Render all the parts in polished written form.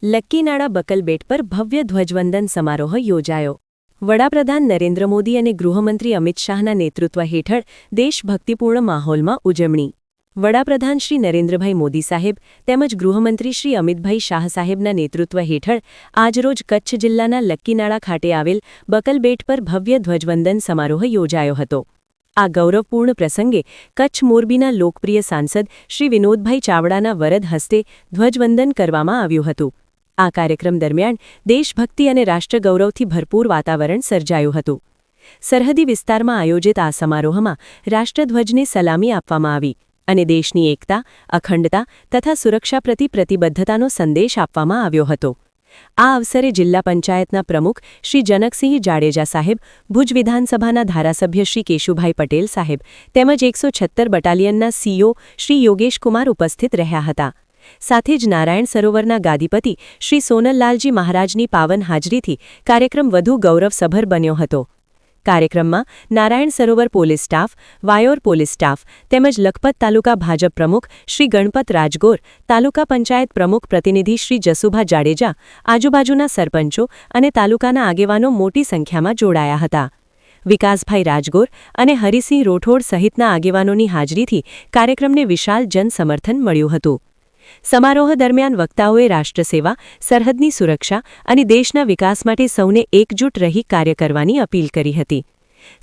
લક્કીનાળા બકલબેટ પર ભવ્ય ધ્વજવંદન સમારોહ યોજાયો. વડાપ્રધાન નરેન્દ્ર મોદી અને ગૃહમંત્રી અમિત શાહના નેતૃત્વ હેઠળ દેશભક્તિપૂર્ણ માહોલમાં ઉજવણી. વડાપ્રધાન શ્રી નરેન્દ્રભાઈ મોદી સાહેબ તેમજ ગૃહમંત્રી શ્રી અમિતભાઈ શાહ સાહેબના નેતૃત્વ હેઠળ આજરોજ કચ્છ જિલ્લાના લક્કીનાળા ખાતે આવેલ બકલબેટ પર ભવ્ય ધ્વજવંદન સમારોહ યોજાયો હતો. આ ગૌરવપૂર્ણ પ્રસંગે કચ્છ મોરબીના લોકપ્રિય સાંસદ શ્રી વિનોદભાઈ ચાવડાના વરદ હસ્તે ધ્વજવંદન કરવામાં આવ્યું હતું. આ કાર્યક્રમ દરમિયાન દેશભક્તિ અને રાષ્ટ્રગૌરવથી ભરપૂર વાતાવરણ સર્જાયું હતું. સરહદી વિસ્તારમાં આયોજિત આ સમારોહમાં રાષ્ટ્રધ્વજને સલામી આપવામાં આવી અને દેશની એકતા, અખંડતા તથા સુરક્ષા પ્રતિ પ્રતિબદ્ધતાનો સંદેશ આપવામાં આવ્યો હતો. આ અવસરે જિલ્લા પંચાયતના પ્રમુખ શ્રી જનકસિંહ જાડેજા સાહેબ, ભુજ વિધાનસભાના ધારાસભ્ય શ્રી કેશુભાઈ પટેલ સાહેબ તેમજ 176 બટાલિયનના સીઓ શ્રી યોગેશકુમાર ઉપસ્થિત રહ્યા હતા. સાથે જ નારાયણ સરોવરના ગાદીપતિ શ્રી સોનલલાલજી મહારાજની પાવન હાજરીથી કાર્યક્રમ વધુ ગૌરવસભર બન્યો હતો. કાર્યક્રમમાં Narayan Sarovar police staff, Vayor police staff તેમજ લખપત તાલુકા ભાજપ પ્રમુખ શ્રી ગણપત રાજગોર, તાલુકા પંચાયત પ્રમુખ પ્રતિનિધિ શ્રી જસુભા જાડેજા, આજુબાજુના સરપંચો અને તાલુકાના આગેવાનો મોટી સંખ્યામાં જોડાયા હતા. વિકાસભાઈ રાજગોર અને હરિસિંહ રોઠોડ સહિતના આગેવાનોની હાજરીથી કાર્યક્રમને વિશાળ જનસમર્થન મળ્યું હતું. સમારોહ દરમિયાન વક્તાઓએ રાષ્ટ્રસેવા, સરહદની સુરક્ષા અને દેશના વિકાસ માટે સૌને એકજૂટ રહી કાર્ય કરવાની અપીલ કરી હતી.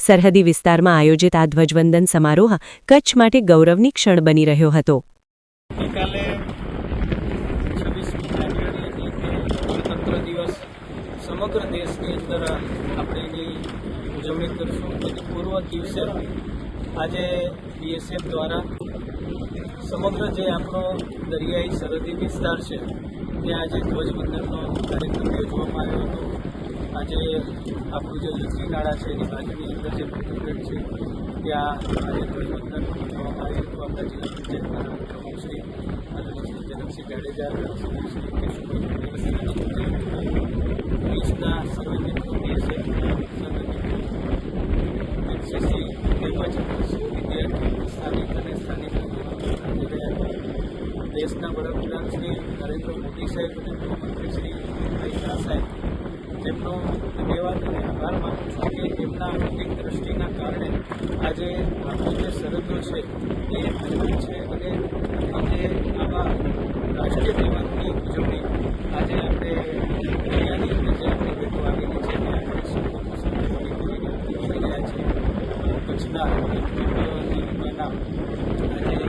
સરહદી વિસ્તારમાં આયોજિત આ ધ્વજવંદન સમારોહ કચ્છ માટે ગૌરવની ક્ષણ બની રહ્યો હતો. ગઈકાલે 26મી જાન્યુઆરી ગણતંત્ર દિવસ સમગ્ર દેશની અંદર આપણે એની ઉજવણી કરીશું. તેની પૂર્વ દિવસે આજે બીએસએફ દ્વારા સમગ્ર જે આપણો દરિયાઈ સરહદી વિસ્તાર છે ત્યાં આજે ધ્વજવંદનનો કાર્યક્રમ યોજવામાં આવ્યો હતો. આજે આપણું જે લક્કીનાળા છે એની બાજુની અંદર જે બકલબેટ છે ત્યાં આજે ધ્વજવંદન કરવામાં આવ્યું હતું. આપણા જિલ્લા પંચાયતના પ્રમુખ શ્રી જનકસિંહ જાડેજા, શ્રી કેશુભાઈ પોલીસના સર્વે મિત્રો, બીએસએફ સર્વે મિત્રો, એનસીસી તેમજ વિદ્યાર્થી સ્થાનિક અને સ્થાનિક દેશના વડાપ્રધાન શ્રી નરેન્દ્ર મોદી સાહેબ અને ગૃહમંત્રી શ્રી અમિતભાઈ શાહ સાહેબ તેમનો ધન્યવાદ અને આભાર માનું છું કે તેમના આર્થિક દ્રષ્ટિના કારણે આજે આપણો જે સરહદો છે એ મજબૂત છે અને આજે આવા રાષ્ટ્રીય તહેવારની ઉજવણી આજે આપણે દરિયાની અંદર જે આપણી બેટો આવેલી છે તે આપણે સૌનો સાથે મળી કરીને કરી રહ્યા છીએ. કચ્છના યુવાના આજે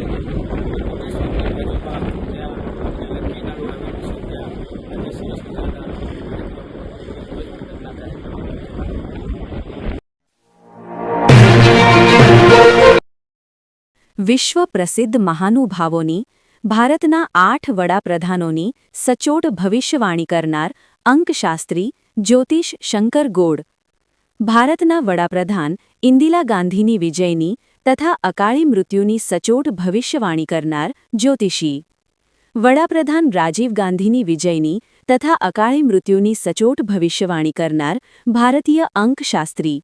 વિશ્વ પ્રસિદ્ધ મહાનુભાવોની, ભારતના 8 વડાપ્રધાનોની સચોટ ભવિષ્યવાણી કરનાર અંકશાસ્ત્રી જ્યોતિષ શંકર ગોડ, ભારતના વડાપ્રધાન ઇન્દિરા ગાંધીની વિજયની તથા અકાળી મૃત્યુની સચોટ ભવિષ્યવાણી કરનાર જ્યોતિષી, વડાપ્રધાન રાજીવ ગાંધીની વિજયની તથા અકાળી મૃત્યુની સચોટ ભવિષ્યવાણી કરનાર ભારતીય અંકશાસ્ત્રી,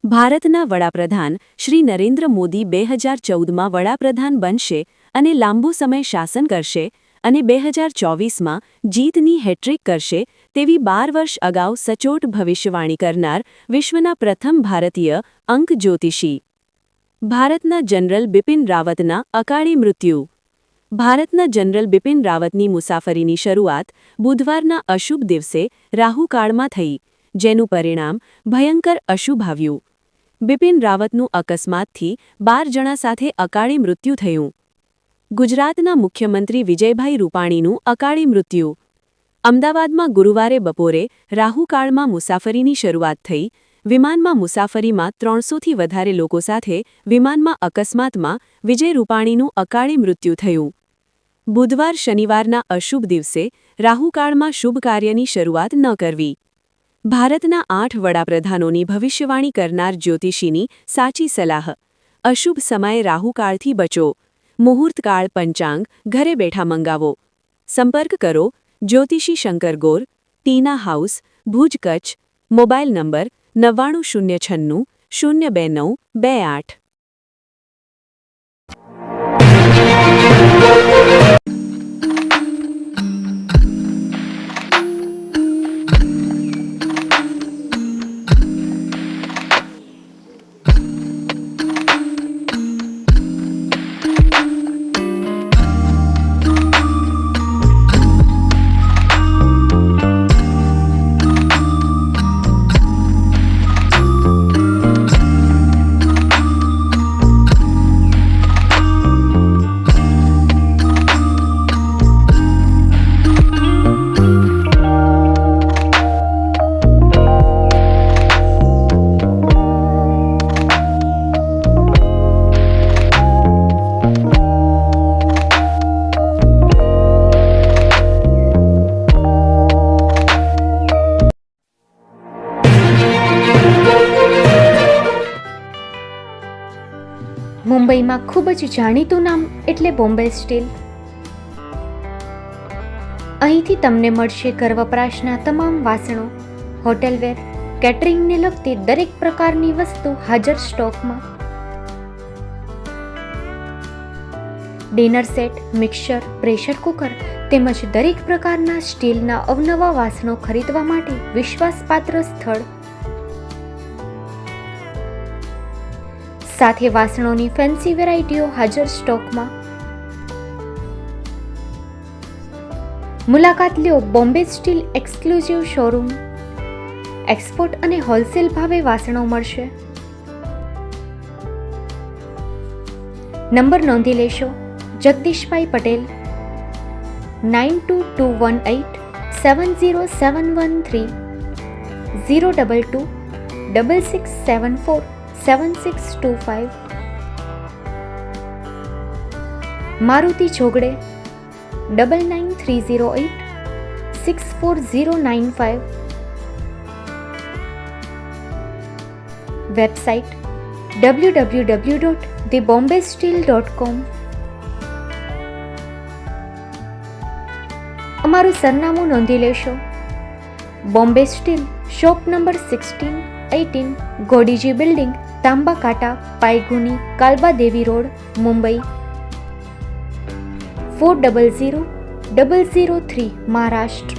ભારતના વડાપ્રધાન શ્રી નરેન્દ્ર મોદી 2014માં વડાપ્રધાન બનશે અને લાંબો સમય શાસન કરશે અને 2024માં જીતની હેટ્રિક કરશે તેવી 12 વર્ષ અગાઉ સચોટ ભવિષ્યવાણી કરનાર વિશ્વના પ્રથમ ભારતીય અંક જ્યોતિષી, ભારતના જનરલ બિપિન રાવતના અકાળી મૃત્યુ, ભારતના જનરલ બિપિન રાવતની મુસાફરીની શરૂઆત બુધવારના અશુભ દિવસે રાહુકાળમાં થઈ, જેનું પરિણામ ભયંકર અશુભ આવ્યું. બિપિન રાવતનું અકસ્માતથી 12 જણા સાથે અકાળી મૃત્યુ થયું. ગુજરાતના મુખ્યમંત્રી વિજયભાઈ રૂપાણીનું અકાળી મૃત્યુ. અમદાવાદમાં ગુરુવારે બપોરે રાહુકાળમાં મુસાફરીની શરૂઆત થઈ. વિમાનમાં મુસાફરીમાં 300થી વધારે લોકો સાથે વિમાનમાં અકસ્માતમાં વિજય રૂપાણીનું અકાળી મૃત્યુ થયું. બુધવાર શનિવારના અશુભ દિવસે રાહુકાળમાં શુભ કાર્યની શરૂઆત ન કરવી. ભારતના 8 વડાપ્રધાનોની ભવિષ્યવાણી કરનાર જ્યોતિષીની સાચી સલાહ. અશુભ સમયે રાહુકાળથી બચો. મુહૂર્તકાળ પંચાંગ ઘરે બેઠા મંગાવો. સંપર્ક કરો જ્યોતિષી Shankar Gor, Tina House, Bhuj, Kutch. Mobile number 9906 02928. મુંબઈમાં ખૂબ જ જાણીતું નામ એટલે બોમ્બે સ્ટીલ. અહીંથી તમને મળશે ઘર વપરાશના તમામ વાસણો, હોટેલવેર, કેટરિંગને લગતી દરેક પ્રકારની વસ્તુ હાજર સ્ટોકમાં. Dinner set, mixer, pressure cooker તેમજ દરેક પ્રકારના સ્ટીલના અવનવા વાસણો ખરીદવા માટે વિશ્વાસપાત્ર સ્થળ. સાથે વાસણોની ફેન્સી વેરાયટીઓ હાજર સ્ટોકમાં. મુલાકાત લ્યો Bombay Steel exclusive showroom. Export અને હોલસેલ ભાવે વાસણો મળશે. નંબર નોંધી લેશો. જગદીશભાઈ પટેલ, 9221870713, 022 6674 7625. મારુતિ જોગડે, 9930864095. Website www.thebombasteel.com. અમારું સરનામું નોંધી લેશો. Bombay Steel, shop number 16-18, Godiji building, Tamba Kanta, Paydhuni, Kalbadevi road, Mumbai 400003, Maharashtra.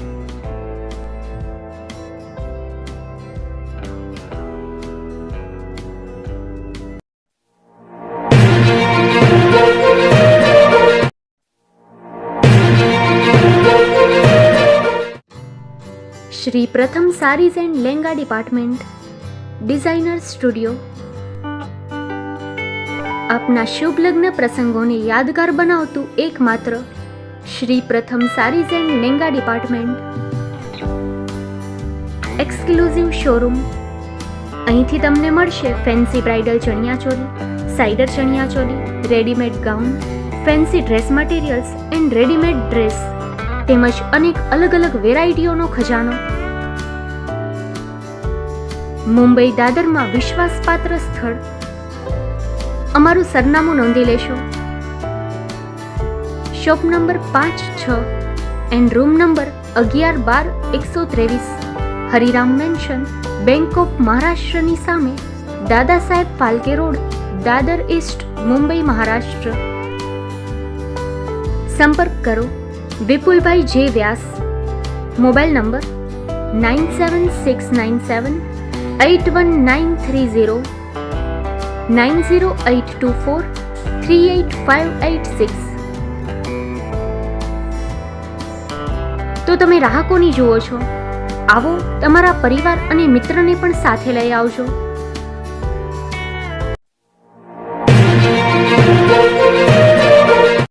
Shri Pratham sarees and lenga department, designer studio. આપના શુભ લગ્ન પ્રસંગોને યાદગાર બનાવતું એકમાત્ર Shri Pratham sarees and lenga department, exclusive showroom. અહીંથી તમને મળશે fancy bridal chaniya choli, cider chaniya choli, readymade gown, fancy dress materials and readymade dress તેમજ અનેક અલગ અલગ વેરાયટીઓનો ખજાનો. મુંબઈ દાદરમાં વિશ્વાસપાત્ર સ્થળ. અમારું સરનામું નોંધી લેશો. Shop number 5-6 and room number 11-12-123, Hariram mansion, bank of મહારાષ્ટ્રની સામે, Dadasaheb Phalke road, Dadar east, Mumbai, Maharashtra. સંપર્ક કરો વિપુલભાઈ જે વ્યાસ. Mobile number 9769781930, 9082438586. તો તમે રાહ કોની જુઓ છો? આવો, તમારા પરિવાર અને મિત્રને પણ સાથે લઈ આવજો.